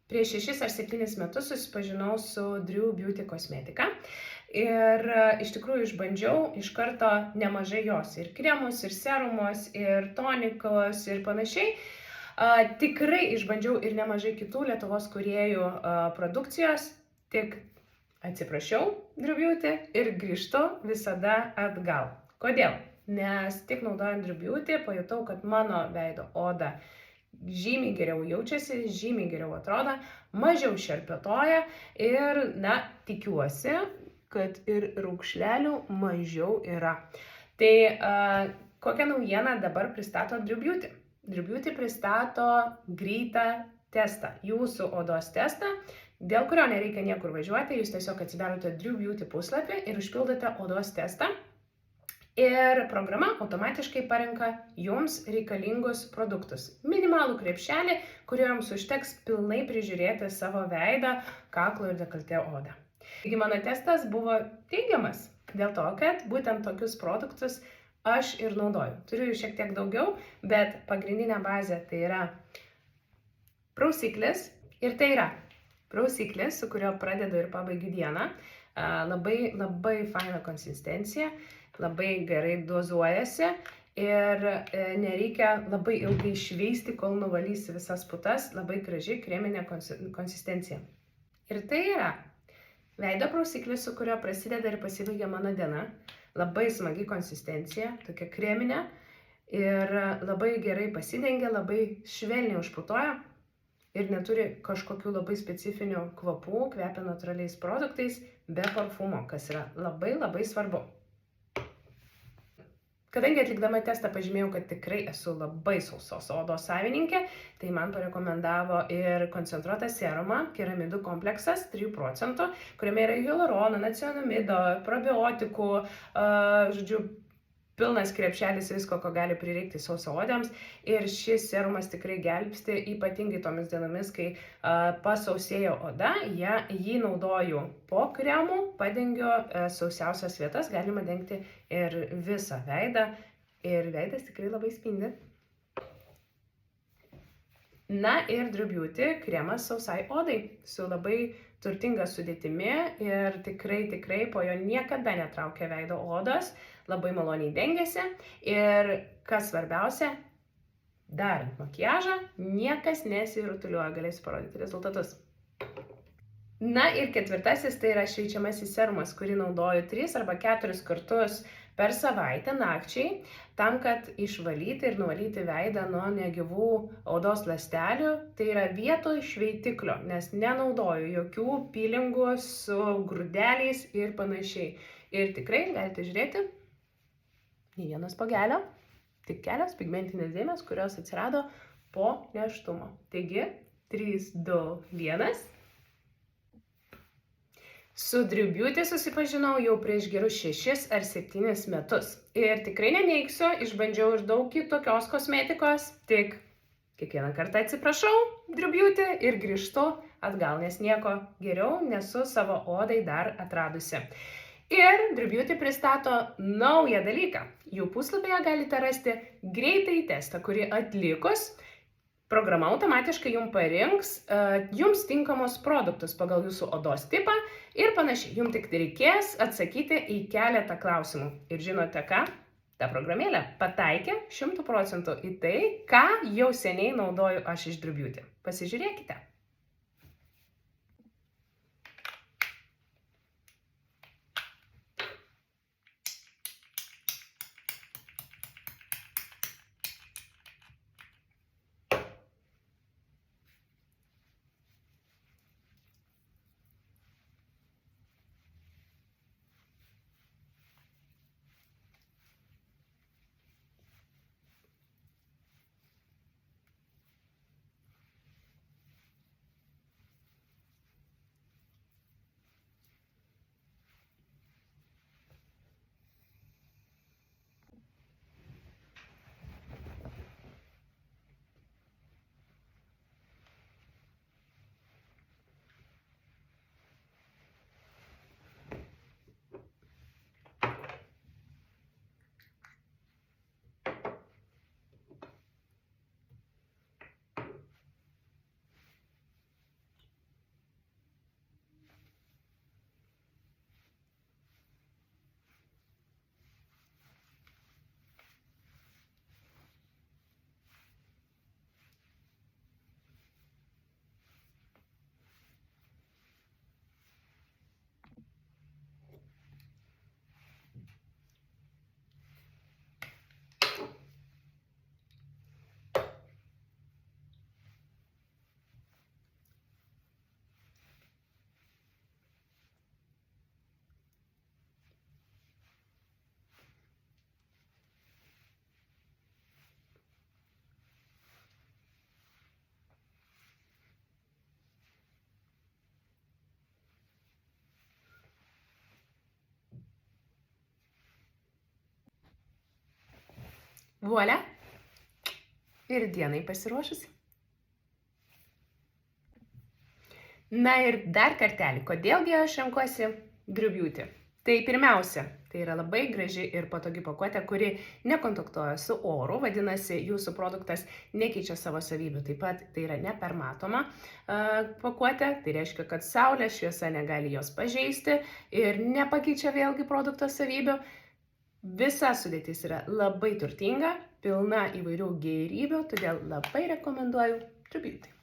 Prieš 6 ar 7 metus susipažinau su Drew Beauty kosmetika ir iš tikrųjų išbandžiau iš karto nemažai jos. Ir kremus, ir serumus, ir tonikus, ir panašiai. Tikrai išbandžiau ir nemažai kitų Lietuvos kūrėjų produkcijos, tik atsiprašiau Drew Beauty ir grįžtu visada atgal. Kodėl? Nes tik naudojant Drew Beauty pajutau, kad mano veido oda žymiai geriau jaučiasi, žymiai geriau atrodo, mažiau šerpetoja ir, tikiuosi, kad ir raukšlelių mažiau yra. Tai kokią naujieną dabar pristato Drew Beauty? Drew Beauty pristato greitą testą, jūsų odos testą, dėl kurio nereikia niekur važiuoti, jūs tiesiog atsidarote Drew Beauty puslapį ir užpildote odos testą. Ir programa automatiškai parenka jums reikalingus produktus. Minimalų krepšelį, kuriuo jums užteks pilnai prižiūrėti savo veidą, kaklo ir dekoltė odą. Taigi mano testas buvo teigiamas, dėl to, kad būtent tokius produktus aš ir naudoju. Turiu jų šiek tiek daugiau, bet pagrindinė bazė tai yra prausiklis ir tai yra prausiklis, su kurio pradedu ir pabaigiu dieną. Labai faina konsistencija. Labai gerai dozuojasi ir nereikia labai ilgai šveisti, kol nuvalysi visas putas, labai graži kreminė konsistencija. Ir tai yra veido prausiklis, su kurio prasideda ir pasibaigia mano diena, labai smagi konsistencija, tokia kreminė ir labai gerai pasidengia, labai švelniai užputoja ir neturi kažkokių labai specifinių kvapų, kvepia natūraliais produktais, be parfumo, kas yra labai svarbu. Kadangi atlikdama testą pažymėjau, kad tikrai esu labai sausos odos savininkė, tai man parekomendavo ir koncentruotą serumą, keramidų kompleksas 3%, kuriame yra hialurono, niacinamido, probiotikų, pilnas krepšelis visko, ko gali prireikti sausaodėms. Ir šis serumas tikrai gelbsti, ypatingai tomis dienomis, kai pasausėjo oda, jį naudoju po kremų, padengiu sausiausias vietas, galima dengti ir visą veidą. Ir veidas tikrai labai spindi. Ir Drew Beauty kremas sausai odai su labai turtinga sudėtimi ir tikrai po jo niekada netraukia veido odos, labai maloniai dengiasi ir, kas svarbiausia, darant makiažą, niekas nesirutulioja, galėsiu parodyti rezultatus. Ir ketvirtasis tai yra šveičiamasis serumas, kurį naudoju 3 arba 4 kartus per savaitę nakčiai, tam, kad išvalyti ir nuvalyti veidą nuo negyvų odos ląstelių. Tai yra vietoj šveitiklio, nes nenaudoju jokių pylingų su grūdeliais ir panašiai. Ir tikrai galite žiūrėti, nei vienas pagelio, tik kelios pigmentinės dėmės, kurios atsirado po nėštumo. Taigi, 3, 2, 1. Su Drew Beauty susipažinau jau prieš gerus 6 ar 7 metus. Ir tikrai neneigsiu, išbandžiau ir daug kitokios kosmetikos, tik kiekvieną kartą atsiprašau Drew Beauty ir grįžtu atgal, nes nieko geriau nesu savo odai dar atradusi. Ir Drew Beauty pristato naują dalyką. Jų puslapyje galite rasti greitąjį testą, kurį atlikus programa automatiškai jums parinks jums tinkamus produktus pagal jūsų odos tipą ir panašiai. Jums tik reikės atsakyti į keletą klausimų. Ir žinote ką? Ta programėlė pataikė 100% į tai, ką jau seniai naudoju aš iš Drew Beauty. Pasižiūrėkite. Vuolia. Ir dienai pasiruošusi. Na ir dar kartelį, kodėlgi aš renkuosi Drew Beauty? Tai pirmiausia, tai yra labai graži ir patogi pakuotė, kuri nekontaktuoja su oru, vadinasi, jūsų produktas nekeičia savo savybių. Taip pat tai yra nepermatoma pakuotė, tai reiškia, kad saulės šviesa negali jos pažeisti ir nepakeičia vėlgi produkto savybių. Visa sudėtis yra labai turtinga, pilna įvairių gėrybių, todėl labai rekomenduoju Drew Beauty.